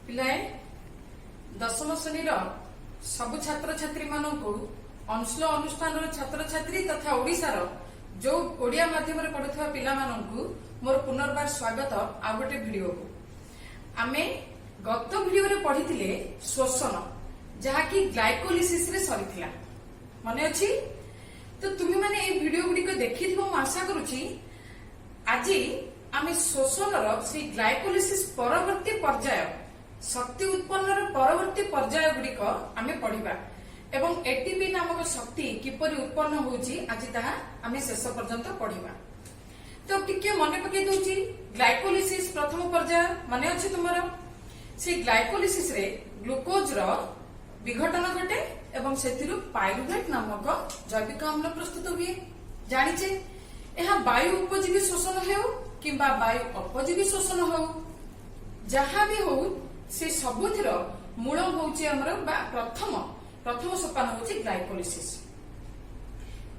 पिलाए दशम श्रेणी सबु छात्र छात्री मानू अंशुल अनुष्ठान छात्र छात्री तथा ओडिशार जो ओडिया माध्यम पढ़ुवा पिला मोर पुनर्बार स्वागत आ गोटे भिडियो को आमे गत भिडियो रे पढ़ी श्वसन जहाँकि ग्लाइकोलिसिस रे सरीथिला मन अच्छी। तो तुम्हें मैंने ये भिडियो गुड़िक देखी आशा करुच्ची आज आम श्वसन से ग्लाइकोलिसिस परवर्ती पर्याय शक्ति उत्पन्न परवर्ती पर्याय गुड़िक आम पढ़ा एवं एटीपी नामक शक्ति किपरि उत्पन्न होउची आज ताहा आम शेष पर्यंत पढ़ा। तो टिके मन पकई दउची ग्लाइकोलिसिस प्रथम पर्याय मन अच्छी तुमर से ग्लाइकोलिसिस रे ग्लूकोज रो विघटन घटे एवं सेतिरु पाइरुवेट नामक जैविक अम्ल प्रस्तुत हुए। जानिचे यह वायु उपजीवी शोषण हो किंबा वायु अपजीवी शोषण हो जहाँ भी हो से सबुथिर मूल होउची हमर प्रथम सोपान होउची ग्लाइकोलिसिस।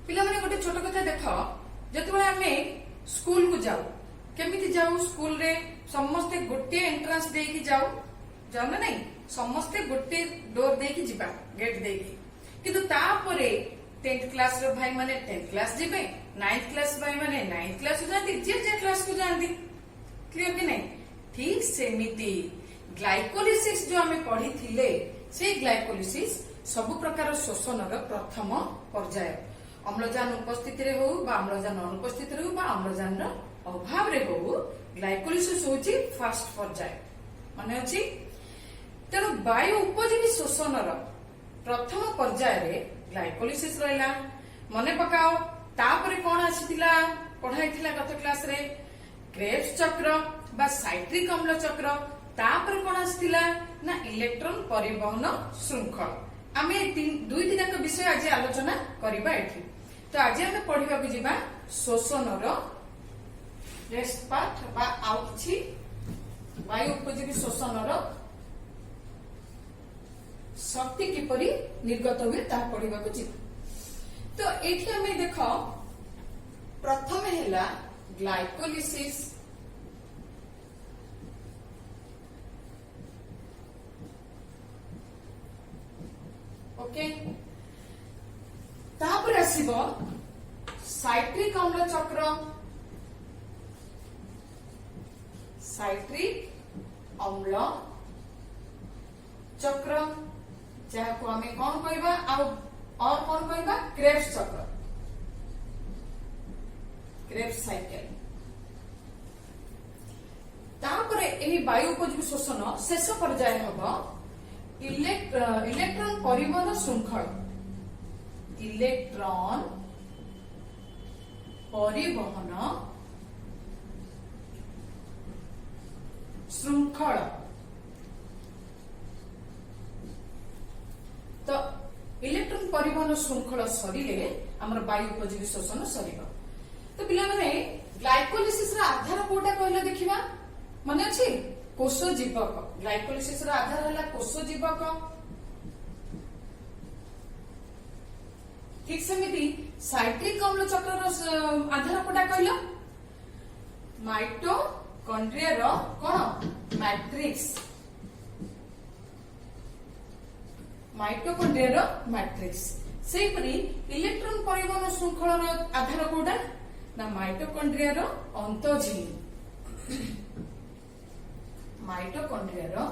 पिला माने गोटे छोट कथा देख जतबे आमे स्कूल को जाऊ केमिति जाऊ स्कूल रे समस्ते गोटे एंट्रेंस देकी जाऊ ना नहीं समस्ते गोटे डोर देकी जिबा गेट देकी किंतु तापरे 10th क्लास रो भाई माने 10th क्लास जिबे 9th क्लास भाई माने 9th क्लास को जानती जे क्लास को जानती क्लियर कि नहीं। ठीक सेमिति ग्लाइकोलिसिस जो आमे पढ़ी थिले से ग्लाइकोलिसिस सब प्रकार शोषण प्रथम पर्याय अम्लजान उपस्थिति रे हो बा अम्लजान अनुपस्थिति रे हो बा अम्लजान अभाव रे हो ग्लाइकोलिसिस होची फर्स्ट पर्याय माने अछि। तेणु वायु उपजीवी शोषण प्रथम पर्याय रे ग्लाइकोलिसिस रहला मने पकाओ तापरे कोन आसीतिला पढ़ाइथिला गत क्लास रे क्रेब्स चक्र बा साइट्रिक अम्ल चक्र तापरे कोन आसीतिला ना इलेक्ट्रॉन परिवहन श्रृंखल आमे दुईटी जाक विषय आज आलोचना करिबा एठी। तो आज आमे पढ़िबा को जिबा शोषण रेस्ट पार्ट बा आउ किछि वायु उपजीवी शोषण शक्ति किपरि निर्गत हुए ता पढ़िबा को जिबा। तो एठी आमे देख प्रथम हैला ग्लाइकोलिसिस ओके तापर आसीबो साइट्रिक अम्ल चक्र साइट्रिक अम्ल चक्र जहाको आमे कौन कहबा और कौन कहबा क्रेब्स चक्र क्रेब्स साइकिल। तापरे एही वायु उपजीवी शोषण शेष पर्याय हबो इलेक्ट्रॉन परिवहन श्रृंखल इलेक्ट्रॉन परिवहन श्रृंखल। तो इलेक्ट्रॉन परिवहन श्रृंखल सरिले हमर वायु उपजीवी शोषण सरिबो। तो पिला माने ग्लाइकोलिसिस रा आधार कोटा कहला देखिबा माने अछि कोष जीवक ग्लाइकोलिसिस रा आधार हला कोष जीवक। ठीक सेमिति साइट्रिक अम्ल चक्र रो आधार कोटा कहला माइटोकॉन्ड्रिया रो कोन मैट्रिक्स माइटोकॉन्ड्रिया रो मैट्रिक्स। सेही परि इलेक्ट्रॉन परिवहन श्रृंखल रो आधार कोटा ना माइटोकॉन्ड्रिया रो अंतःझिल्ली माइटोकॉन्ड्रिया रो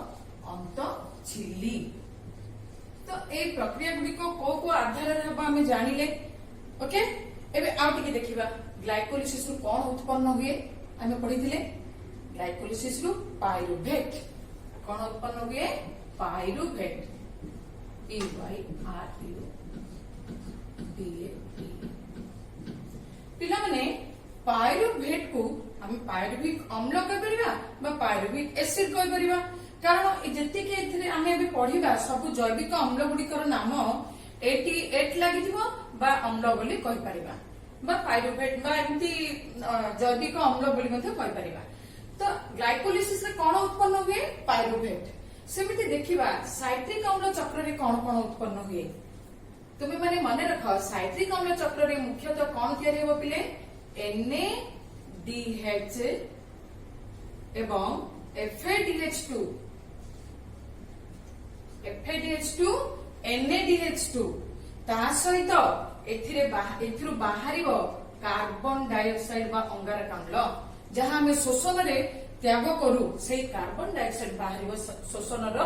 अंतःझिल्ली। तो ए प्रक्रिया गुडी को आधार रे हबा हमें जानिले। ओके एबे आउ टिके देखिबा ग्लाइकोलिसिस रु कोन उत्पन्न हुए हमें पढिथिले ग्लाइकोलिसिस रु पाइरुवेट कोन उत्पन्न हुए पाइरुवेट पिला माने पाइरुवेट को हम पाइरुविक अम्ल कह परिबा पाइरुविक एसिड कह परिबा कारण जेतिके एथिरे आमे अबे पढिबा सब जैविक अम्ल गुडिकर नाम 88 लागिथिबो बा अम्ल बोली कहि परिबा बा पाइरुवेट बा एमती जैविक अम्ल बोली मध्ये कहि परिबा। तो ग्लाइकोलिसिस रे कोन उत्पन्न हुए पाइरुवेट सेमिति देखिबा साइट्रिक अम्ल चक्र रे कोन कोन उत्पन्न हुए तुम्हें माने मन रख साइट्रिक अम्ल चक्र रे मुख्यतः कोन तयारी हो पिले NADH एवं FADH2 FADH2 NADH2 ତା ସହିତ ଏଥିରୁ ବାହାରିବ କାର୍ବନ ଡାଇଅକ୍ସାଇଡ ବା ଅଙ୍ଗାରକାମ୍ଳ ଯାହା ଆମେ ଶୋଷଣରେ ତ୍ୟାଗ କରୁ ସେଇ କାର୍ବନ ଡାଇଅକ୍ସାଇଡ ବାହାରିବ ଶୋଷଣର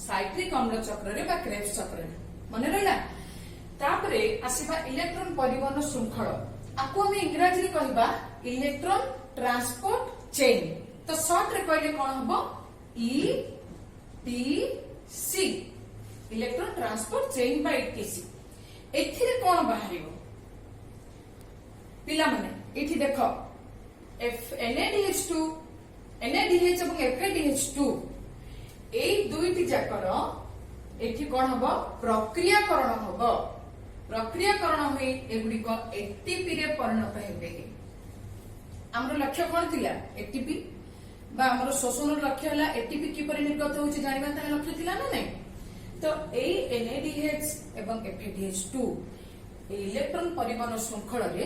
ସାଇଟ୍ରିକ ଅମ୍ଳ ଚକ୍ରରେ ବା କ୍ରେବସ୍ ଚକ୍ରରେ ମନେ ରହିଲା। ତାପରେ ଆସିବା ଇଲେକ୍ଟ୍ରନ ପରିବହନ ଶୃଙ୍ଖଳ ଆକୁ ଆମେ ଇଂରାଜୀରେ କହିବା ଇଲେକ୍ଟ୍ରନ ଟ୍ରାନ୍ସପୋର୍ଟ ଚେନ୍ ତ ସର୍ଟ ରେ କହିଲେ କଣ ହବ ETC ଇଲେକ୍ଟ୍ରନ ଟ୍ରାନ୍ସପୋର୍ଟ ଚେନ୍ ବା ETC। ଏଥିରେ କଣ ବାହାରିବ ପିଲାମାନେ ଏଠି ଦେଖ NADH2 NADH ଏବଂ FADH2 ଏଇ ଦୁଇଟି ଯାକର ଏଠି କଣ ହବ ପ୍ରକ୍ରିୟାକରଣ ହବ ପ୍ରକ୍ରିୟାକରଣ ହୋଇ ଏଗୁଡିକ ATP ରେ ପରିଣତ ହେବେ। ଆମର ଲକ୍ଷ୍ୟ କଣ ଥିଲା ATP বা ଆମର ଶୋଷଣର ଲକ୍ଷ୍ୟ ହେଲା ATP କିପରି ନିର୍ଗତ ହେଉଛି ଜାଣିବା ତାହା ଲକ୍ଷ୍ୟ ଥିଲା ନା ନାଇଁ। ତ ଏଇ NADH ଏବଂ FADH2 ଇଲେକ୍ଟ୍ରନ ପରିବହନ ଶୃଙ୍ଖଳରେ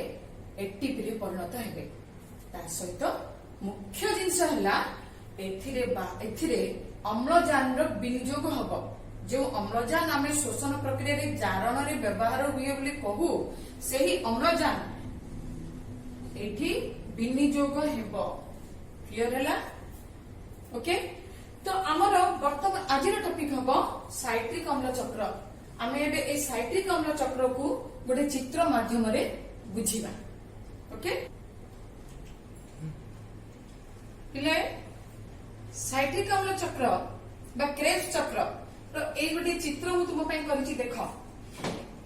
ATP ରେ ପରିଣତ ହେବେ। ତା ସହିତ ମୁଖ୍ୟ ଜିନିଷ ହେଲା ଏଥିରେ ଅମ୍ଳଜାନର ବିନିଯୋଗ ହବ। ଯେଉଁ ଅମ୍ଳଜାନ ଆମେ ଶୋଷଣ ପ୍ରକ୍ରିୟାରେ ଜାରଣରେ ବ୍ୟବହାର ହୁଏ ବୋଲି କହୁ ସେହି ଅମ୍ଳଜାନ ଏଠି ବିନିଯୋଗ ହେବ। କ୍ଲିୟର ହେଲା ଓକେ। ତ ଆମର ବର୍ତ୍ତମାନ ଆଜିର ଟପିକ ହବ ସାଇଟ୍ରିକ ଅମ୍ଳ ଚକ୍ର। ଆମେ ଏବେ এই ସାଇଟ୍ରିକ ଅମ୍ଳ ଚକ୍ରକୁ ଗୋଟେ ଚିତ୍ର ମାଧ୍ୟମରେ ବୁଝିବା ଓକେ। ପିଲେ ସାଇଟ୍ରିକ ଅମ୍ଳ ଚକ୍ର বা କ୍ରେବସ୍ ଚକ୍ର ଏଇ ଗୋଟେ ଚିତ୍ର ମୁଁ ତୁମ ପାଇଁ କରିଛି ଦେଖ।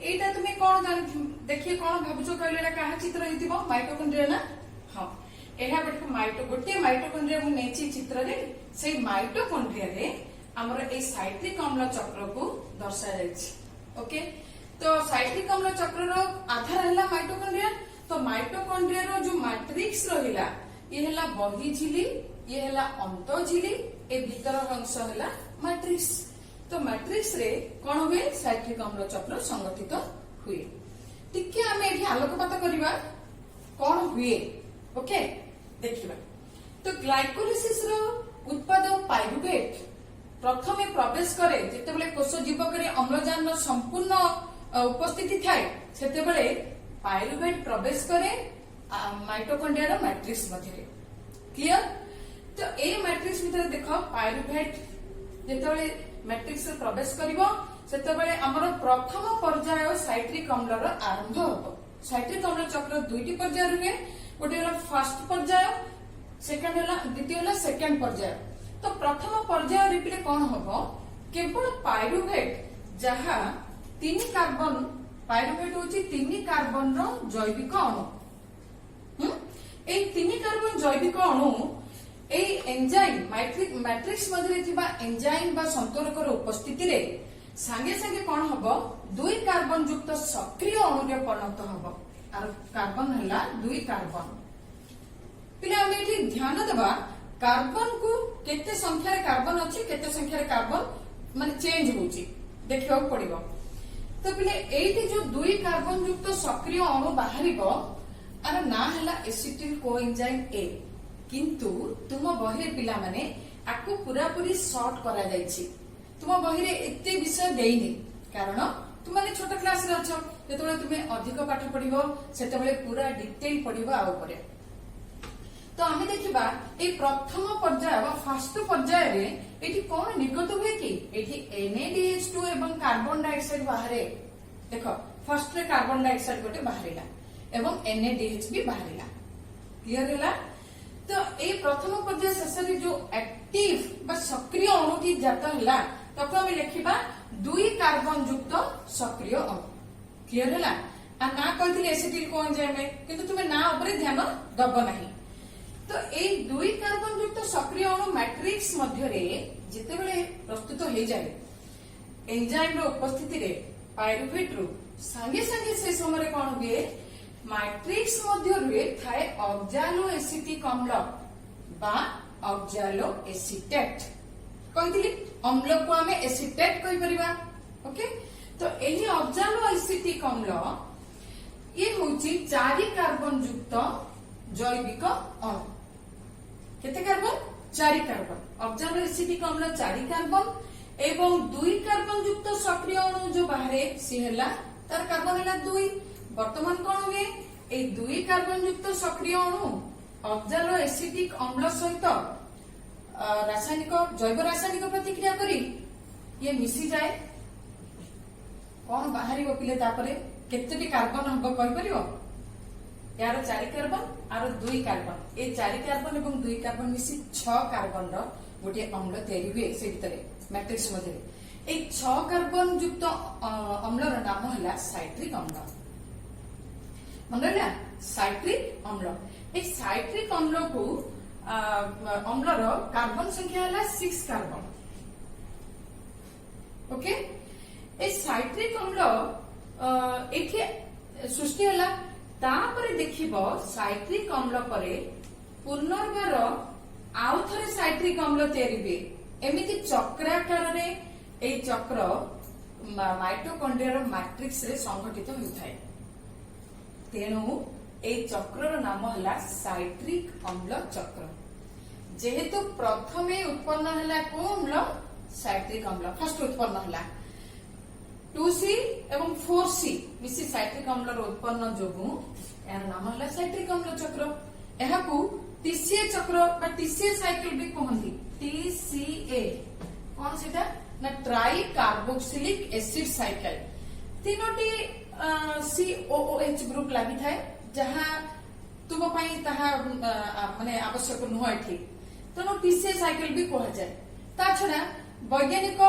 ଏଇଟା ତୁମେ କଣ ଦେଖି କଣ ଭାବୁଛ କହିଲେ ଏଟା କାହା ଚିତ୍ର ହେଇଥିବ ମାଇଟୋକଣ୍ଡ୍ରିଆ ନା। ହଁ ଏହା ଗୋଟିଏ ମାଇଟୋକଣ୍ଡ୍ରିଆ ମୁଁ ନେଇଛି ଚିତ୍ରରେ। ସେଇ ମାଇଟୋକଣ୍ଡ୍ରିଆରେ ଆମର ଏଇ ସାଇଟ୍ରିକ ଅମ୍ଳ ଚକ୍ରକୁ ଦର୍ଶାଯାଇଛି ଓକେ। ତ ସାଇଟ୍ରିକ ଅମ୍ଳ ଚକ୍ରର ଆଧାର ହେଲା ମାଇଟୋକଣ୍ଡ୍ରିଆ। ତ ମାଇଟୋକଣ୍ଡ୍ରିଆର ଯୋଉ ମାଟ୍ରିକ୍ସ ରହିଲା ଇଏ ହେଲା ବହି ଝିଲି ଇଏ ହେଲା ଅନ୍ତ ଝିଲି ଏ ଭିତର ଅଂଶ ହେଲା ମାଟ୍ରିକ୍ସ। ତ ମାଟ୍ରିକ୍ସ ରେ କଣ ହୁଏ ସାଇଟ୍ରିକ ଅମ୍ଳ ଚକ୍ର ସଂଗଠିତ ହୁଏ। ଟିକେ ଆମେ ଏଠି ଆଲୋକପାତ କରିବା କଣ ହୁଏ ଓକେ ଦେଖିବା। ତ ଗ୍ଲାଇକୋଲିସିସ ର ଉତ୍ପାଦ ପାଇରୁଭେଟ ପ୍ରଥମେ ପ୍ରବେଶ କରେ ଯେତେବେଳେ କୋଷ ଜୀବକରେ ଅମ୍ଳଜାନର ସମ୍ପୂର୍ଣ୍ଣ ଉପସ୍ଥିତି ଥାଏ ସେତେବେଳେ ପାଇରୁଭେଟ ପ୍ରବେଶ କରେ ମାଇଟୋକଣ୍ଡ୍ରିଆର ମ୍ୟାଟ୍ରିକ୍ସ ମଧ୍ୟରେ। କ୍ଲିୟର। ତ এই ମ୍ୟାଟ୍ରିକ୍ସ ଭିତରେ ଦେଖ ପାଇରୁଭେଟ ଯେତେବେଳେ ମ୍ୟାଟ୍ରିକ୍ସ ରେ ପ୍ରବେଶ କରିବ ସେତେବେଳେ ଆମର ପ୍ରଥମ ପର୍ଯ୍ୟାୟ ସାଇଟ୍ରିକ ଅମ୍ଳର ଆରମ୍ଭ ହେବ। ସାଇଟ୍ରିକ ଅମ୍ଳ ଚକ୍ର ଦୁଇଟି ପର୍ଯ୍ୟାୟ ରୁହେ। ଗୋଟେ ହେଲା ଫାର୍ଷ୍ଟ ପର୍ଯ୍ୟାୟ ଦ୍ୱିତୀୟ ହେଲା ସେକେଣ୍ଡ ପର୍ଯ୍ୟାୟ। ତ ପ୍ରଥମ ପର୍ଯ୍ୟାୟ ରିପିରେ କଣ ହବ କେବଳ ପାଇରୁଭେଟ ଯାହା 3 କାର୍ବନ ପାଇରୁଭେଟ ହଉଛି 3 କାର୍ବନର ଜୈବିକ ଅଣୁ। এই 3 କାର୍ବନ ଜୈବିକ ଅଣୁ এই ଏଞ୍ଜାଇମ ମ୍ୟାଟ୍ରିକ୍ସ ମଧ୍ୟରେ ଥିବା ଏଞ୍ଜାଇମ ବା ସନ୍ତରକର ଉପସ୍ଥିତିରେ ସାଙ୍ଗେ ସାଙ୍ଗେ କଣ ହବ 2 କାର୍ବନ ଯୁକ୍ତ ସକ୍ରିୟ ଅଣୁରେ ପରିଣତ ହବ। আর কার্বন ହେଲା 2 কার্বন। পিলে আমি এটি ধ্যান দেবা কার্বন কু কেতে সংখ্যার কার্বন আছে কেতে সংখ্যার কার্বন মানে চেঞ্জ হଉଛି ଦେଖିବାକୁ ପଡିବ। তো পিলে এইটি जो 2 কার্বন যুক্ত সক্রিয় অণু বাহারিব আর না ହେଲା এসিটিল কোএনজাইম এ। কিন্তু তুম বহিরে পিলা মানে আকু পুরা পুরি শর্ট করা যাইছি। তুম বহিরে এতে বিষয় দেইনি কারণ तुमने छोट क्लास रे अछ जेतबेले तुमे अधिक पाठ पढिबो सेतबेले पूरा डिटेल पढिबो आ ऊपर। तो आमे देखिबा ए प्रथम पर्याय बा फर्स्ट पर्याय रे एठी कोन निर्गत हुए कि एठी NADH2 एवं कार्बन डाइऑक्साइड बाहरे। देखो फर्स्ट रे कार्बन डाइऑक्साइड गोटे बाहरिला एवं NADH भी बाहरिला। क्लियर हैला। तो ए प्रथम पर्याय शेषरे जो एक्टिव बा सक्रिय अणुटी जात हैला तको आमे लिखिबा 2 कार्बन युक्त सक्रिय अणु। क्लियर हैला। आ ना कहथिले एसिटिल कोएंजाइम किंतु तुमे ना ऊपर ध्यान दब नाही। तो ए 2 कार्बन युक्त सक्रिय अणु मैट्रिक्स मध्य रे जेतेबेले प्रस्तुत हे जाय एंजाइम रो उपस्थिति रे पाइरुवेट रो संगे संगे से समय रे कोन हुए मैट्रिक्स मध्य रे थाए ऑक्सालो एसिटिक अम्ल बा ऑक्सालो एसिटेट। कहथिली अम्ल को आमे एसिटेट कहि परिबा। ओके। तो एही ऑक्सालो एसिटिक अम्ल ये होची 4 कार्बन युक्त जैविक अणु। केते कार्बन 4 कार्बन। ऑक्सालो एसिटिक अम्ल 4 कार्बन एवं 2 कार्बन युक्त सक्रिय अणु जो बाहरे सी हैला तार कार्बन हैला 2 वर्तमान कोन हुए ए 2 कार्बन युक्त सक्रिय अणु ऑक्सालो एसिटिक अम्ल सहित रासायनिक जैव रासायनिक प्रतिक्रिया करी ये मिसी जाए कौन बाहरी पिले तापरे केतेटी कार्बन हबो कहि परिबो यार 4 कार्बन आर 2 कार्बन ए 4 कार्बन एवं 2 कार्बन मिसी 6 कार्बन रो गोटे अम्ल तैयारी हुए से भितरे मैट्रिक्स मध्ये ए 6 कार्बन युक्त अम्ल रो नाम हैला साइट्रिक अम्ल मनला साइट्रिक अम्ल ए साइट्रिक अम्ल को अम्ल रो कार्बन संख्या हैला 6 कार्बन ओके ए साइट्रिक अम्ल एठी सृष्टि हैला तापरे देखिबो साइट्रिक अम्ल परे पुनर्बार आउ थरे साइट्रिक अम्ल तैयारी हुए एमिति चक्राकार रे ए चक्र माइटोकॉन्ड्रिया रो मैट्रिक्स रे संगठित होइथाय तेणु ए चक्र रो नाम हला साइट्रिक अम्ल चक्र जेहेतु प्रथमे उत्पन्न हला को अम्ल साइट्रिक अम्ल फर्स्ट उत्पन्न हला 2C एवं 4C मिसी साइट्रिक अम्ल रो उत्पन्न जोगु यार नाम हला साइट्रिक अम्ल चक्र एहाकू TCA चक्र बा TCA साइकिल भी कहंती TCA कोन सेटा ना ट्राई कार्बोक्सिलिक एसिड साइकिल तीनोटी COOH ग्रुप लागि थाए जहां तुम पई ताहा माने आवश्यक नुह एठी तनो TCA साइकिल भी कहा जाए ता छडा वैज्ञानिक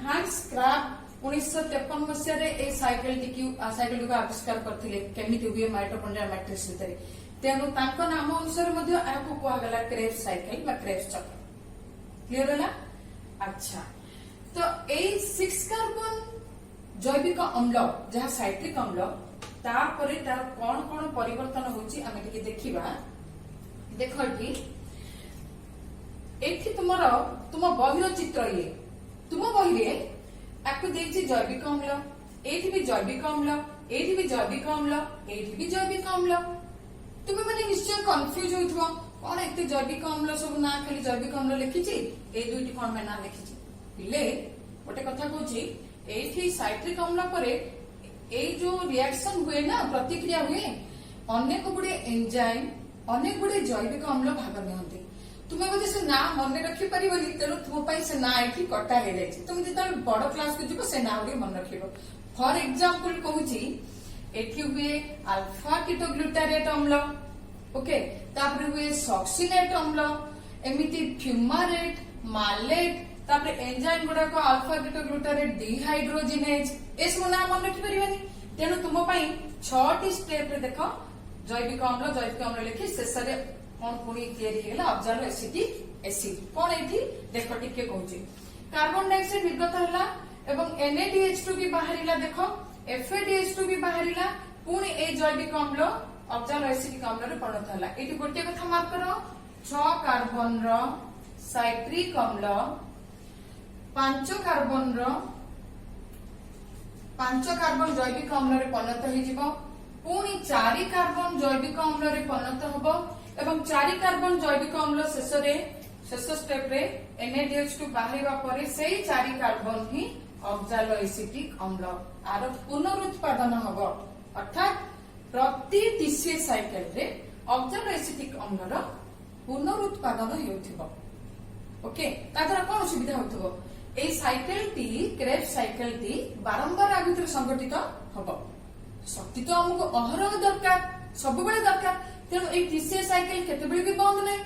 हांस क्राफ्ट 1953 मसिया रे ए साइकिल को आविष्कार करथिले केमिति हुए माइटोकॉन्ड्रिया मैट्रिक्स भितरे तेनु तांको नाम अनुसार मध्ये आको कोहा गला क्रेब्स साइकिल बा क्रेब्स चक्र क्लियर होला अच्छा तो ए 6 कार्बन जैविक अम्ल जहा साइट्रिक अम्ल तापरे तार कोन कोन परिवर्तन होची आमे टिके देखिबा देखो एठी तुम बहिर चित्र ये तुम बहिरे आपको देखिए जैविक अम्ल एठी भी जैविक अम्ल एठी भी जैविक अम्ल एठी भी जैविक अम्ल तुम्हें मैंने निश्चय कंफ्यूज होइथबो कोन एते जैविक अम्ल सब ना खाली जैविक अम्ल लिखिछि ए दुईटी कोन में ना लिखिछि पिले गोटे कथा कहूछि एठी साइट्रिक अम्ल परे ए जो रिएक्शन हुए ना प्रतिक्रिया हुए अनेक गुडे एंजाइम अनेक गुडे जैविक अम्ल भाग नियंती तुम्हें बोधे से ना मन रखी पारिबनी तेणु तुम से ना एठी कटा हे जाय तुम जेतल बड़ क्लास को जीवो से ना गुडी मन रखिबो फॉर एग्जांपल कहूची एठी हुए अल्फा कीटोग्लूटारेट अम्ल ओके तापर हुए सक्सिनेट अम्ल एमिति फ्यूमारेट मालेट तापर एंजाइम गुडा को अल्फा कीटोग्लूटारेट डिहाइड्रोजिनेज ए सब ना मन रखि परिबनी तेणु तुम 6टी स्टेप रे देखो जैविक अम्ल लिखि शेष रे कौन पुणी तैयारी हेला ऑक्सालो एसिटिक एसिड कौन एठी देखो टिके कहूची कार्बन डाइऑक्साइड निर्गत होला एवं NaDH2 भी बाहरिला देखो FADH2 भी बाहरिला पुणी ए जैविक अम्ल ऑक्सालो एसिटिक अम्ल रे परिणत होला एठी गोटे कथा मार्क करो 6 कार्बन रो साइट्रिक अम्ल 5 कार्बन रो 5 कार्बन जैविक अम्ल रे परिणत हो जिवो पुणी 4 कार्बन जैविक अम्ल रे परिणत होबो एवं 4 कार्बन जैविक अम्ल शेष स्टेप रे NaDH2 बाहरिबा परे सेही 4 कार्बन ही ऑक्सालो एसिटिक अम्ल आर पुनरुत्पादन हबो अर्थात प्रति TCA साइकिल रे ऑक्सालो एसिटिक अम्ल रो पुनरुत्पादन हेउथिबो ओके तादरा कोन सुविधा होथबो ए साइकिल टी क्रेब्स साइकिल टी बारंबार आ भितर संगठित हबो शक्ति तो हमको अहरह दरकार सब बेले दरकार तेणु ए TCA साइकिल केतेबेले भी बंद नै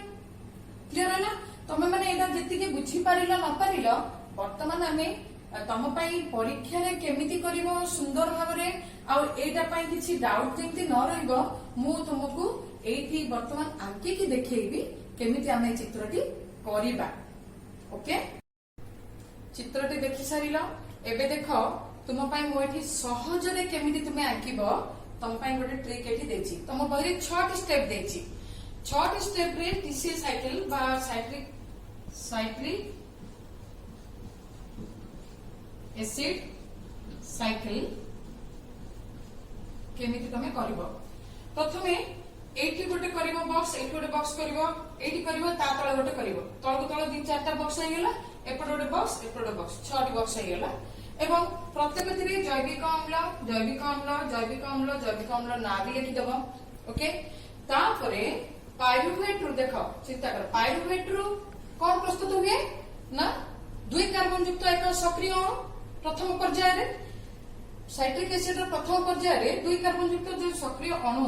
क्लियर है ना तमे माने एटा जेति के बुझी पारिला न पारिला वर्तमान हमें तम पई परीक्षा रे केमिति करिवो सुंदर भाबरे आ एटा पई किछि डाउट जेंति न रहइबो मु तुमको एठी वर्तमान आंकी की देखैबी केमिति हमें चित्रटी करिबा ओके चित्रटी देखि सारिला एबे देखो तुम पई मो एठी सहज रे केमिति तुमे आंकीबो तुम पई गोटे ट्रिक एठी देछि तुम बहिरे 6टी स्टेप देछि 6टी स्टेप रे TCA साइकिल बा साइट्रिक एसिड साइकिल केमिति तमे करबो प्रथमे एठी गोटे करबो बॉक्स एठी गोटे बॉक्स करबो एठी करबो ता तळे गोटे करबो तळको तळ 2-4टा बॉक्स आइ गेला एपटे गोटे बॉक्स एपटे गोटे बॉक्स 6टी बॉक्स ହେଇଗଲା ଏବଂ ପ୍ରତ୍ୟେକ ଥିରେ ଜୈବିକ ଅମ୍ଳ ଜୈବିକ ଅମ୍ଳ ଜୈବିକ ଅମ୍ଳ ଜୈବିକ ଅମ୍ଳ ନାଁ ବି ଲେଖିଦବ ओके तापरे पाइरुवेट रु देखो चिंता कर पाइरुवेट रु कौन प्रस्तुत हुए ना 2 कार्बन युक्त एक सक्रिय अणु प्रथम पर्याय रे साइट्रिक एसिड रो प्रथम पर्याय रे 2 कार्बन युक्त जो सक्रिय अणु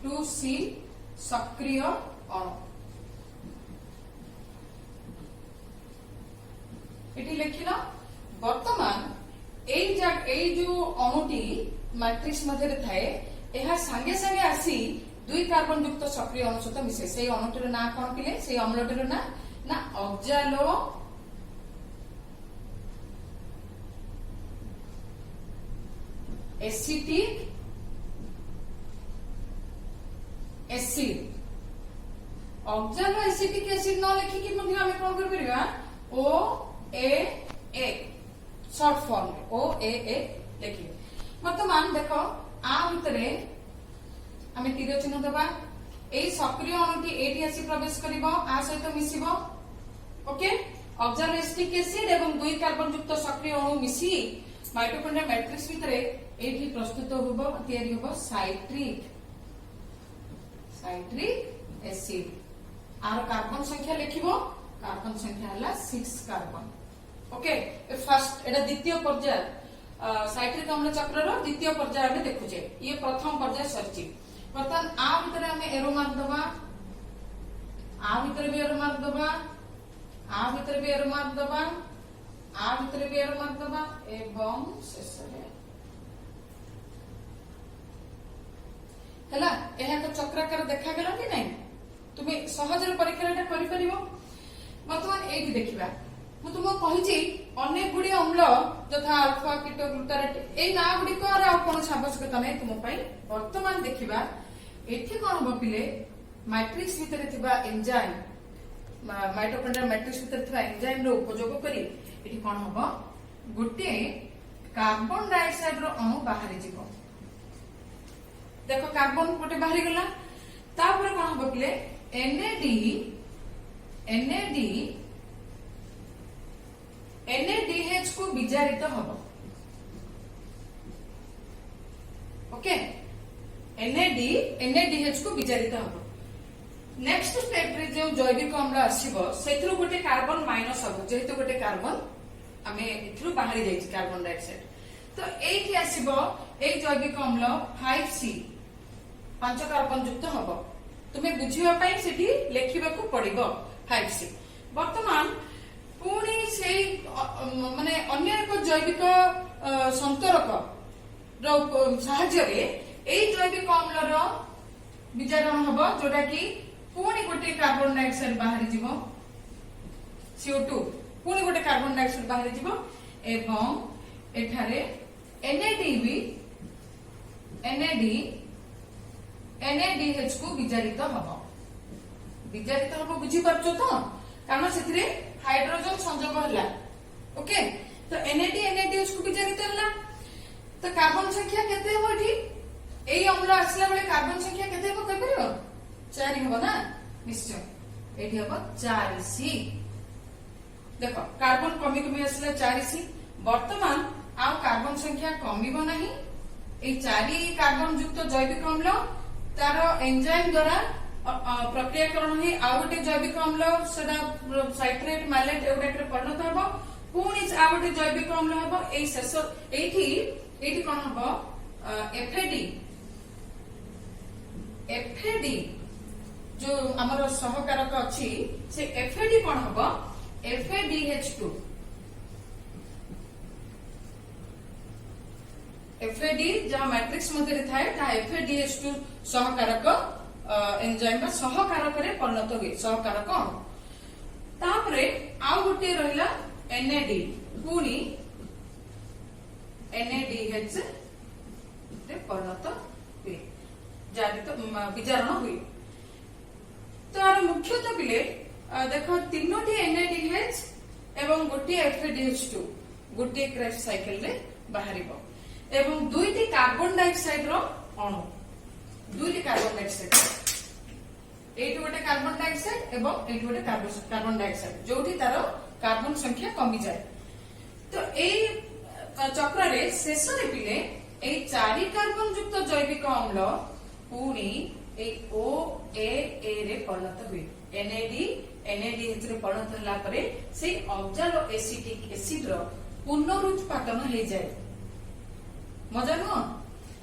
2C सक्रिय अणु एटी लिखिला वर्तमान एई जो अणुटी मैट्रिक्स मध्य रे थाए यह सांगे सांगे आसी 2 कार्बन युक्त सक्रिय अणु सहित मिसे से अणुटीर ना कौन पिले से अम्लटीर ना ना ऑक्जालो एसिटिक एसिड ऑक्जालो एसिटिक एसिड न लिखिकी मध्ये आमे कोन कर परिबा ओ ए शॉर्ट फॉर्म ओ ए लिखि वर्तमान देखो आ भितरे आमे तीर चिन्ह देबा एई सक्रिय अणुटी एटी आसी प्रवेश करिवो आ सहित मिसिबो ओके ऑक्जालो एसिटिक एसिड एवं 2 कार्बन युक्त सक्रिय अणु मिसी माइटोकॉन्ड्रिया मैट्रिक्स भितरे एटी प्रस्तुत होबो तयारी होबो साइट्रिक एसिड आर कार्बन संख्या लिखिबो कार्बन संख्या हला 6 कार्बन ओके फर्स्ट एटा द्वितीय पर्याय साइट्रिक अम्ल चक्र द्वितीय पर्याय में देखुचे ये प्रथम पर्याय सरची बर्तमान आ भितर हमें एरो मार्क दबा आ भितर भी एरो मार्क दबा आ भितर भी एरो मार्क दबा आ भितर भी एरो मार्क दबा एवं शेष रे हला एहा तो चक्राकार देखा गेला कि नहीं तुमे सहज रे परीक्षा रे करि परिबो वर्तमान एठी देखिबा मु तुम कहि अनेक गुड़ी अम्ल तथा अल्फा कीटो ग्लूटारेट ए ना गुडी को आ कोन आवश्यकता नै तुम पई वर्तमान देखिबा एठी कोन हो पिले मैट्रिक्स भितर थिबा एंजाइम माइटोकॉन्ड्रिया मैट्रिक्स भितर थिबा एंजाइम रो उपयोग करी एठी कोन होबो गुटे कार्बन डाइऑक्साइड रो अणु बाहरी जीवो देखो कार्बन गुटे बाहरी गला तापर कोन होबो पिले NADH को विजारित हम ओके NADH को विजारित हम नेक्स्ट स्टेप रे जो जैविक अम्ल आसीबो सेथरो गोटे कार्बन माइनस हम जेहेतु गोटे कार्बन आमे इथरो बाहरी जाई कार्बन डाइऑक्साइड तो एठी आसीबो ए जैविक अम्ल 5C 5 कार्बन युक्त हबो तुमे बुझिबा पई सेठी लेखिबा को पड़िबो 5C वर्तमान पुणी से माने अन्य एक जैविक संतरक साहाय्य जैविक अम्लर विजारण हम जोटा कि पुणी गोटे कार्बन डाइऑक्साइड बाहरी जीव CO2 पुणी गोटे कार्बन डाइऑक्साइड बाहरी जीव एवं एठारे NADH को विजारित हम बुझी पारछो तो कारण से हाइड्रोजन संयोग हला ओके तो NADH को विजारित हला तो कार्बन संख्या केते हो एठी एई अम्ल आसला बेले कार्बन संख्या केते हो कहि परियो 4 हो ना निश्चय एठी हो 4C देखो कार्बन कमी कमी आसला 4C वर्तमान आ कार्बन संख्या कमिबो नाही एई 4 कार्बन युक्त जैविक अम्ल तार एंजाइम द्वारा प्रक्रियाकरण ही आ गोटे जैविक अम्ल सेटा साइट्रेट मैलेट एउडाक परिणत हबो पुणी आ गोटे जैविक अम्ल हबो एई शेष एठी कोन हबो FAD जो हमर सहकारक अछि से FAD कोन हबो FADH2 FAD जहाँ मैट्रिक्स मध्य थाए ता FADH2 सहकारक एंजाइम बा सहकारक रे परिणत हुए सहकारक अणु तापरे आउ गोटे रहिला NAD पुणी NADH रे परिणत हुए जारित विजारण हुए तो आर मुख्यतः पिले देखो तीनोटी NADH एवं गोटे FADH2 गोटे क्रेब्स साइकिल रे बाहरिबो एवं दुईटी कार्बन डाइऑक्साइड रो अणु दुईटी कार्बन डाइऑक्साइड एटी गोटे कार्बन डाइऑक्साइड एवं एटी गोटे कार्बन डाइऑक्साइड जोठी तार कार्बन संख्या कमी जाए। तो एई चक्र रे शेष रे पिले एई 4 कार्बन युक्त जैविक अम्ल पुणी ए OAA रे परिणत हुए। NADH रे परिणत होला परे से ऑक्सालो एसिटिक एसिड रो पुनरुत्पादन हो जाए। मजा नुह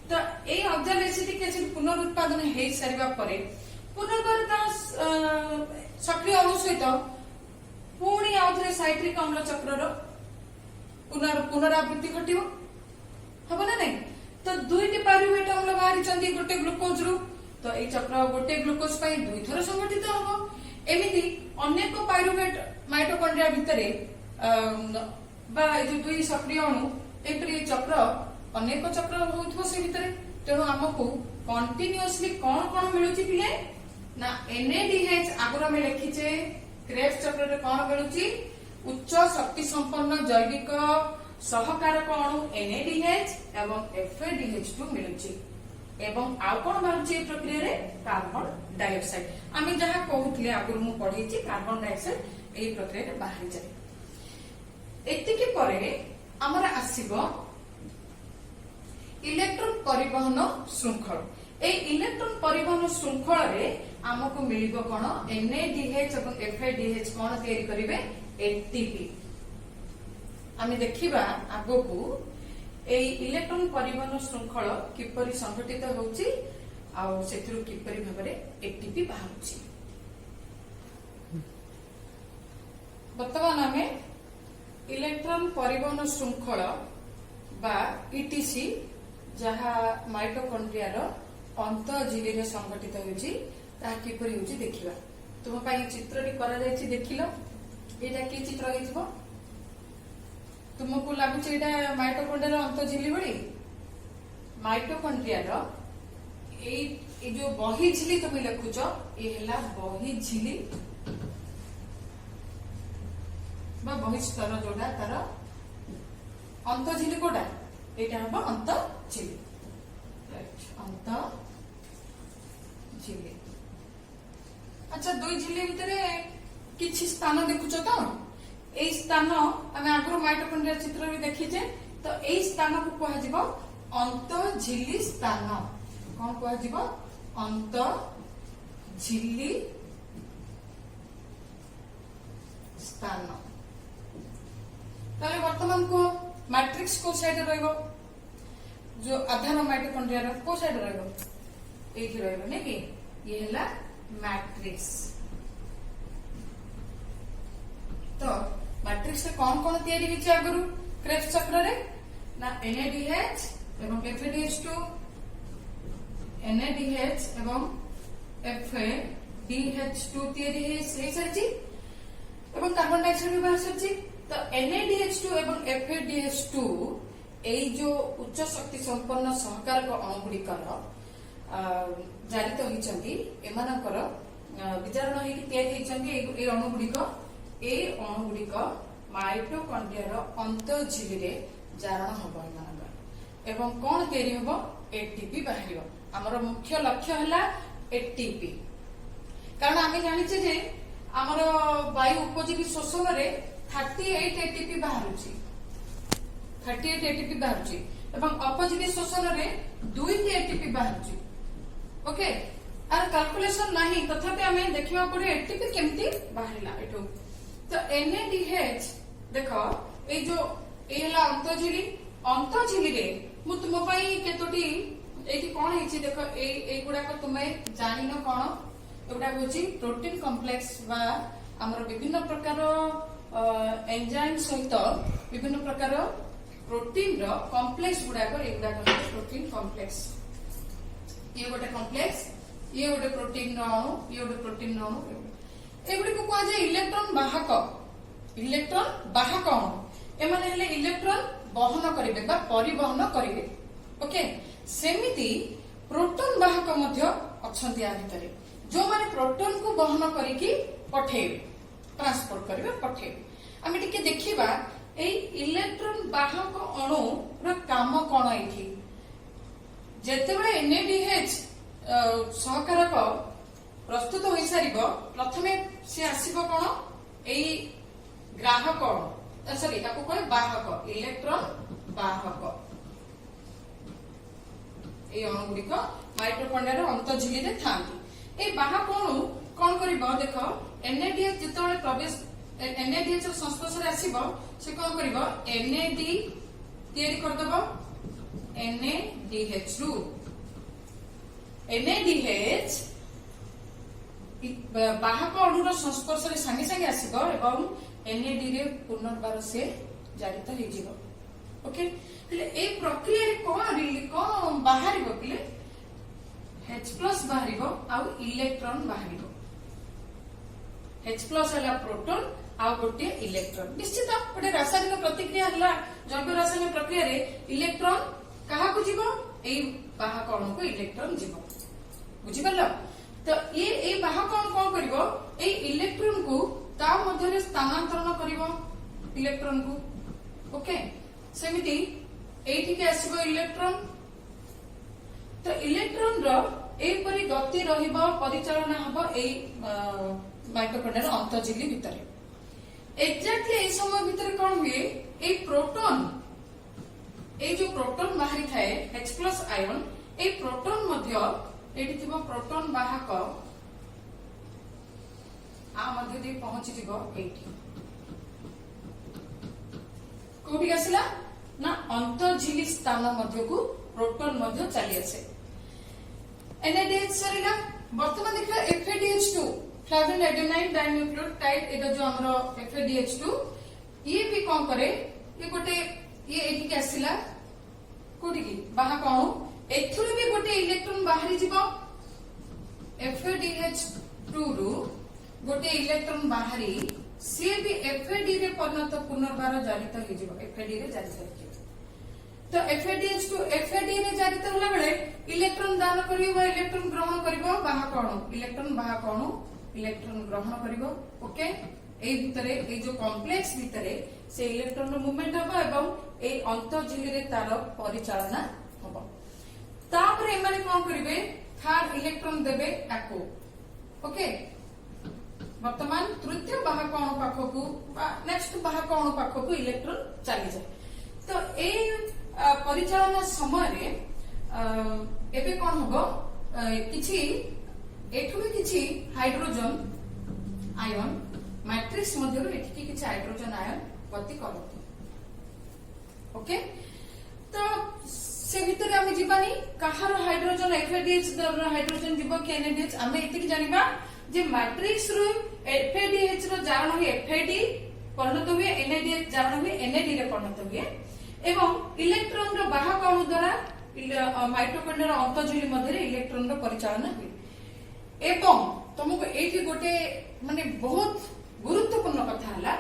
तो ये ऑक्सालो एसिटिक एसिड पुनरुत्पादन हो सारिबा परे पुनर्बार सक्रिय अणु सहित पुणी आउथरे साइट्रिक अम्ल चक्र पुनरावृत्ति घटिव हम ना नहीं। तो दुईटी पायरुवेट अम्ल बाहरी गोटे ग्लुकोज रु तो ये चक्र गोटे ग्लुकोज पर 2 थर संगठित हम। एमिति अनेक पायरुवेट माइटोकॉन्ड्रिया भितरे बा जो 2 सक्रिय अणु एपरी चक्र अनेक चक्र होउथो से भितरे। तेणु हमकु कंटिन्यूअसली कौन कौन मिलुची पिले ना NADH आगुरा में लिखिचे क्रेब्स चक्र रे कौन मिलुची उच्च शक्ति संपन्न जैविक सहकारक अणु NADH एवं FADH2 मिलुची एवं आउ कोन बारुची प्रक्रिया रे कार्बन डाइऑक्साइड आमी जहा कहउथले आगुर मु पढिची कार्बन डाइऑक्साइड एई प्रक्रिया रे बाहरी जाय। एतिके परे हमर आसीबो इलेक्ट्रॉन परिवहन श्रृंखल। ए इलेक्ट्रॉन परिवहन श्रृंखल रे हमको मिलिबो कोन NADH एवं FADH कोन तयारी करिवे ATP। आमी देखिबा आगो को ए इलेक्ट्रॉन परिवहन श्रृंखल किपरि संगठित होउची आ सेथिरु किपरि भाबरे ATP बाहरुची। वर्तमान आमे इलेक्ट्रॉन परिवहन श्रृंखल बा ETC जहा माइटोकॉन्ड्रिया रो अंत झिल्ली रे संगठित होउची ता किपरि होउची देखिबा। तुम पाई चित्रटी करा जायछि देखिलो एटा की चित्र हेजिबो तुमको लागुच एटा माइटोकॉन्ड्रिया रो अंत झिल्ली बड़ी माइटोकॉन्ड्रिया रो ए जो बही झिल्ली तुम लिखुच ए हला बही झिल्ली बा बही स्तर जोडा तार अंत झिल्ली कोडा एटा हबो अंत झिल्ली राइट अंत झिल्ली। अच्छा 2 झिल्ली भितरे किछि स्थान देखुच तो ए स्थान आमे आगरो माइटोकॉन्ड्रिया चित्र रे देखिजे तो ए स्थान को कहै जिवो अंत झिल्ली स्थान। कोन कहै जिवो अंत झिल्ली स्थान। ताले वर्तमान को मैट्रिक्स को साइड रहइबो जो आधार माइटोकॉन्ड्रिया रो को साइड रहइबो एठी रहइबो ने कि ये हला मैट्रिक्स। तो मैट्रिक्स रे कौन कौन तयारी हिची आगरु क्रेब्स चक्र रे ना NADH एवं FADH2 NADH एवं FADH2 तयारी हे सरची एवं कार्बन डाइऑक्साइड भी बाहर सरची। तो NADH2 एवं FADH2 एई जो उच्च शक्ति संपन्न सहकारक अणु गुड़िकर जारित होइचंती एमानकर विचारण हेकि तयारी होइचंती ए अणु गुड़िक ए अणु गुड़िक माइटोकॉन्ड्रिया रो अंत झिल्ली रे जारण हबो एमानकर एवं कोन तयारी हबो ATP बाहरिबो। हमर मुख्य लक्ष्य हला ATP कारण आमे जानिचे जे हमर वायु उपयोगी शोषण रे 38 ATP बाहरुची 38 ATP बाहरुची एवं अपयोगी शोषण रे 2 ATP बाहरुची। ओके आर कैलकुलेशन नाही तथापि आमे देखिबा पड़े ATP केमती बाहरिला एठो। तो NADH देखो ए जो एला अंत झिल्ली रे मु तुम पई केतोटी एठी कोन हेची देखो ए गुडा को तुमे जानिनो कोन एगुडा होची प्रोटीन कॉम्प्लेक्स बा हमर विभिन्न प्रकार एंजाइम सहित विभिन्न प्रकार प्रोटीन रो कॉम्प्लेक्स गुडा को एगुडा को प्रोटीन कॉम्प्लेक्स। ये गोटे कॉम्प्लेक्स ये गोटे प्रोटीन रो अणु ये गोटे प्रोटीन रो अणु एगुडी को कहा जाय इलेक्ट्रॉन वाहक अणु एमाने हेले इलेक्ट्रॉन वहन करिवे बा परिवहन करिवे। ओके सेमिति प्रोटॉन वाहक मध्य अछंती आ भितरे जो माने प्रोटॉन को वहन करिकि पठेइबे ट्रांसपोर्ट करिवे पठेइबे। आमे टिके देखिबा ए इलेक्ट्रॉन वाहक अणु रो काम कोन एठी जेतेबेले NADH सहकारक प्रस्तुत हो सारिबो प्रथमे से आसीबो कोन एई ग्राहक सॉरी ताको कहे बाहक इलेक्ट्रॉन बाहक ए अणु गुड़िक माइटोकॉन्ड्रिया रो अंतःझिल्ली रे थांती ए बाहक अणु कोन करिवो देखो NADH जेतोले प्रवेश NADH रो संस्पर्श रे आसीबो से कोन करिवो NAD तयारी कर दबो NADH रु NADH बाहक अणुर संस्पर्श रे संगे संगे आसीबो एवं NAD रे पुनर्बार से जारित हो जिवो ओके એટલે એ પ્રક્રિયા રે કોણ બાહારીબો એટલે H+ બાહારીબો આउ ઇલેક્ટ્રોન બાહારીબો H+ ହେଲା प्रोटॉन आउ गोटे इलेक्ट्रॉन निश्चित गोटे रासायनिक प्रतिक्रिया हला जैव रासायनिक प्रक्रिया रे इलेक्ट्रॉन कहा को जीवो एई बाहक अणु को इलेक्ट्रॉन जीवो बुझि परलो तो ए बाहक अणु कोन करिवो एई इलेक्ट्रॉन को ता मध्य रे स्थानांतरण करिवो इलेक्ट्रॉन को ओके सेमिति एठी के आसीबो इलेक्ट्रॉन तो इलेक्ट्रॉन रो एपरि गति रहिबो परिचालन हबो एई माइटोकॉन्ड्रिया रो अंतःझिल्ली भितरे एक्जेक्टली ए समय भितरे कोन हुए ए प्रोटॉन ए जो प्रोटॉन बाहरी थाए H+ आयन ए प्रोटॉन मध्य एठी थिबो प्रोटॉन बाहक आ मध्य दे पहुंची जिवो एठी कोठी आसला ना अंतःझिल्ली स्थान मध्य को प्रोटॉन मध्य चली आसे NADH सरीला वर्तमान देखला FADH2 फ्लैविन एडेनाइन डाइन्यूक्लियोटाइड एटा जो हमरो FADH2 ये भी कोन करे ये गोटे ये एठी के आसिला कोठी की बाहा कोन एथुर भी गोटे इलेक्ट्रॉन बाहरी जीवो FADH2 रु गोटे इलेक्ट्रॉन बाहरी से भी FAD रे परिणत पुनर्बार जारित हो जीवो FAD रे जारित हो जीवो तो FADH2 FAD रे जारित होला बेले इलेक्ट्रॉन दान करिवो इलेक्ट्रॉन ग्रहण करिवो बाहा कोन इलेक्ट्रॉन बाहा कोन इलेक्ट्रॉन ग्रहण करिवो ओके ए भितरे ए जो कॉम्प्लेक्स भितरे से इलेक्ट्रॉन रो मूवमेंट हबो एवं ए अंतःझिल्ली रे तार परिचालन हबो तापर एमाने कोन करिवे थर्ड इलेक्ट्रॉन देबे आको ओके वर्तमान तृतीय बाहक अणु पाखकु नेक्स्ट बाहक अणु पाखकु इलेक्ट्रॉन चली जाए तो ए परिचालन समय रे एबे कोन हबो किछि एठु भी किछि हाइड्रोजन आयन मैट्रिक्स मध्य एठी किछि हाइड्रोजन आयन गति करत ओके तो से भितर हम जीवानी कहार हाइड्रोजन FADH हाइड्रोजन जीव कि NADH आमे एतिक जानिबा जे मैट्रिक्स रु FADH रो जारण हुए FAD परिणत हुए NADH जारण हुए NAD रे परिणत हुए एवं इलेक्ट्रॉन रो बाहक अणु द्वारा माइटोकॉन्ड्रिया रो अंतःझिल्ली मध्य इलेक्ट्रॉन रो परिचालन हुए एवं तुमको एठी गोटे माने बहुत गुरुत्वपूर्ण कथा हला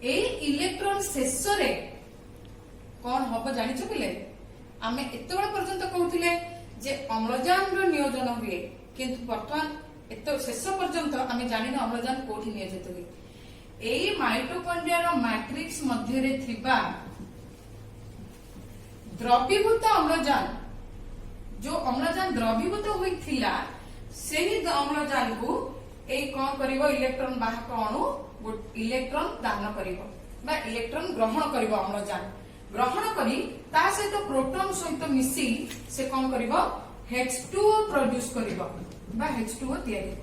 ए इलेक्ट्रॉन शेष रे कोन हबो जानिछ बिले आमे एतबेला पर्यंत कहउथिले जे अम्लजान रो नियोजन हुए किंतु वर्तमान एतो शेष पर्यंत आमे जानिना अम्लजान कोठी नियोजित हुए एई माइटोकॉन्ड्रिया रो मैट्रिक्स मध्य रे थिबा द्रवीभूत अम्लजान जो अम्लजान द्रवीभूत होई थिला सेही अम्लजान को ए कोन करिवो इलेक्ट्रॉन बाहक अणु इलेक्ट्रॉन दान करिवो बा इलेक्ट्रॉन ग्रहण करिवो अम्लजान ग्रहण करी ता सहित प्रोटॉन सहित मिसी से कोन करिवो H2O प्रोड्यूस करिवो बा H2O तयारी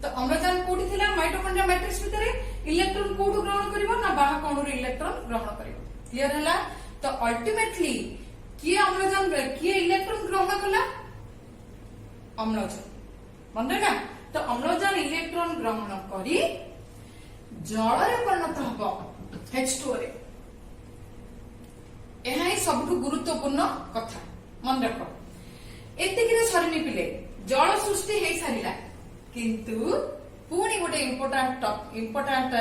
तो अम्लजान कोठी थिला माइटोकॉन्ड्रिया मैट्रिक्स भितरे इलेक्ट्रॉन कोठु ग्रहण करिवो ना बाहक अणु रे इलेक्ट्रॉन ग्रहण करिवो क्लियर हला तो अल्टीमेटली किए अम्लजान किए इलेक्ट्रॉन ग्रहण कला अम्लजान मन ना तो अम्लजान इलेक्ट्रॉन ग्रहण करी जल रे परिणत हबो H2O रे एहा ही सबटु गुरुत्वपूर्ण कथा मन रख एतिकी रे सरनी पिले जल सृष्टि हे सारिला किंतु पुणी गोटे इम्पोर्टेंट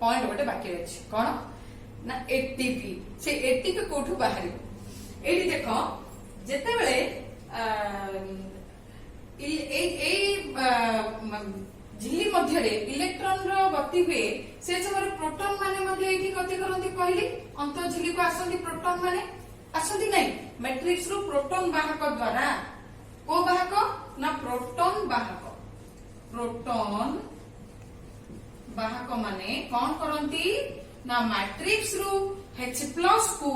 पॉइंट गोटे बाकी अछि कोन ना एटीपी से एटीपी कोठु बाहरी एठी देखो जेते बेले झिल्ली मध्य इलेक्ट्रॉन रो गति हुए से समय प्रोटॉन माने मध्य एठी गति करंती कहली अंतःझिल्ली को आसंती प्रोटॉन माने आसंती नहीं मैट्रिक्स रो प्रोटॉन वाहक द्वारा को वाहक ना प्रोटॉन ବାହକ ମାନେ କଣ କରନ୍ତି ନା ମ୍ୟାଟ୍ରିକ୍ସ ରୁ H+ କୁ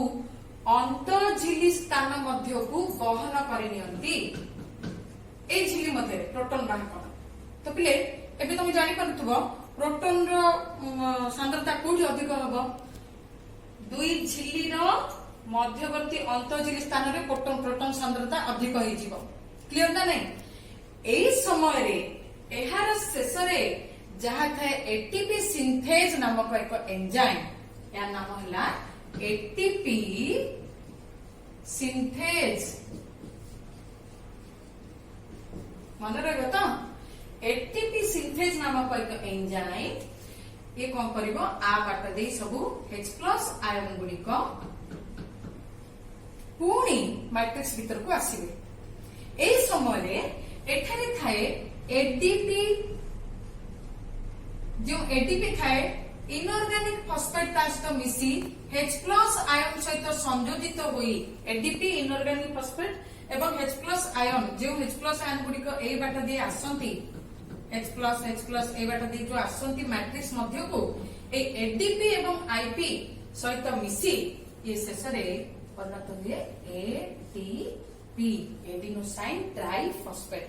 ଅନ୍ତଃଝିଲି ସ୍ଥାନ ମଧ୍ୟକୁ ବହନ କରି ନିଅନ୍ତି। ଏଇ ଝିଲି ମଧ୍ୟରେ ପ୍ରୋଟନ ବାହକ। ତ ପିଲେ ଏବେ ତମେ ଜାଣିପାରୁଥିବ ପ୍ରୋଟନ ର ସାନ୍ଦ୍ରତା କୋଉଠି ଅଧିକ ହବ? ଦୁଇ ଝିଲିର ମଧ୍ୟବର୍ତ୍ତୀ ଅନ୍ତଃଝିଲି ସ୍ଥାନରେ ପ୍ରୋଟନ ସାନ୍ଦ୍ରତା ଅଧିକ ହେଇଯିବ। କ୍ଲିୟର ନା ନାହିଁ? ଏଇ ସମୟରେ ଏହାର ଶେଷରେ ଯାହା ଥାଏ ଏଟିପି ସିନ୍ଥେଜ ନାମକ ଏକ ଏଞ୍ଜାଇମ, ଏହା ନାମ ହେଲା ଏଟିପି ସିନ୍ଥେଜ। ମନେ ରହିବ ତ? ଏଟିପି ସିନ୍ଥେଜ ନାମକ ଏକ ଏଞ୍ଜାଇମ ये कौन करिवो आ बाट दे सबु H+ आयन गुड़िक पुणी मैट्रिक्स भीतर को आसीबे। एई समय एठारे थाए एडीपी, जो एडीपी थाए इनऑर्गेनिक फॉस्फेट तास्त मिसी H+ आयन सहित संयोजित होई एडीपी इनऑर्गेनिक फॉस्फेट एवं H+ आयन, जो H+ आयन गुड़िक एई बाट दे आसंती H+ ए बाट दे जो आसंती मैट्रिक्स मध्य को ए एडीपी एवं आईपी सहित मिसी ये शेष रे परिणत हुए एटीपी एडिनोसाइन ट्राइफॉस्फेट।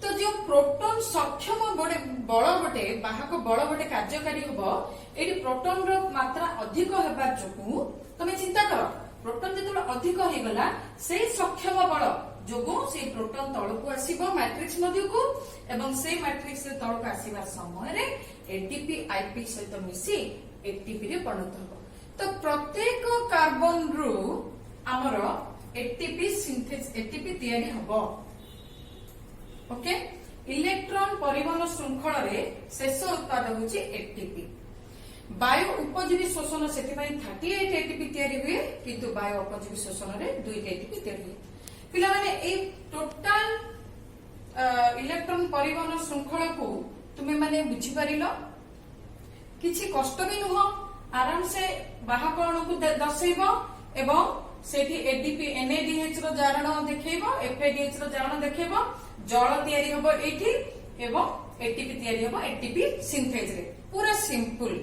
तो जो प्रोटॉन सक्षम बल गोटे बाहक बल गोटे कार्यकारी हबो, एडी प्रोटॉन रो मात्रा अधिक हेबा जोगु तमे चिंता करो प्रोटॉन जेतले अधिक हे गला से सक्षम बल जोगु से प्रोटॉन तळकु आसीबो मैट्रिक्स मध्य को एवं से मैट्रिक्स रे तळकु आसीबा समय रे एटीपी आईपी सहित मिसी एटीपी रे परिणत हबो। तो प्रत्येक कार्बन रु हमर एटीपी सिंथेस एटीपी तयारी हबो। ओके, इलेक्ट्रॉन परिवहन श्रृंखल रे शेष उत्पाद होची एटीपी। बायो उपजीवी शोषण सेति 38 एटीपी तयारी हुए, किंतु बायो उपजीवी शोषण रे 2 एटीपी तयारी हुए। पिला माने ए टोटल इलेक्ट्रॉन परिवहन श्रृंखल को तुमे माने बुझी परिलो, किछि कष्ट भी नुह, आराम से बाहकरण को दर्शैबो एवं सेठी एडीपी एनएडीएच रो जारण देखैबो, एफएडीएच रो जारण देखैबो, जल तयारी हबो एठी एवं एटीपी तयारी हबो एटीपी सिंथेज रे। पूरा सिंपल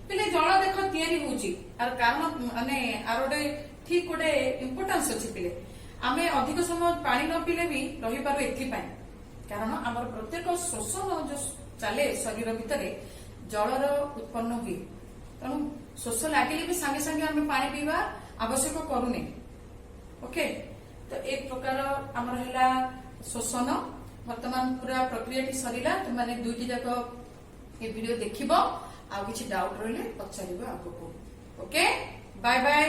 पिले जल देख तयारी होउची आर कारण माने आरोडे ठीक गोटे इंपोर्टेंस अछि। पिले आमे अधिक समय पानी न पिले भी रही पारो एथि पाए, कारण हमर प्रत्येक शोषण जो चले शरीर भितरे जलर उत्पन्न हुए, तेणु शोष लगिले भी संगे संगे आमे पानी पीवा आवश्यक करूने। ओके, तो एक प्रकार हमर हला शोषण वर्तमान पूरा प्रक्रिया सरीला। तुम माने दुईटी जाक ये वीडियो देखिबो, आ किछि डाउट रहले पचारिबो आगको। Okay, bye bye.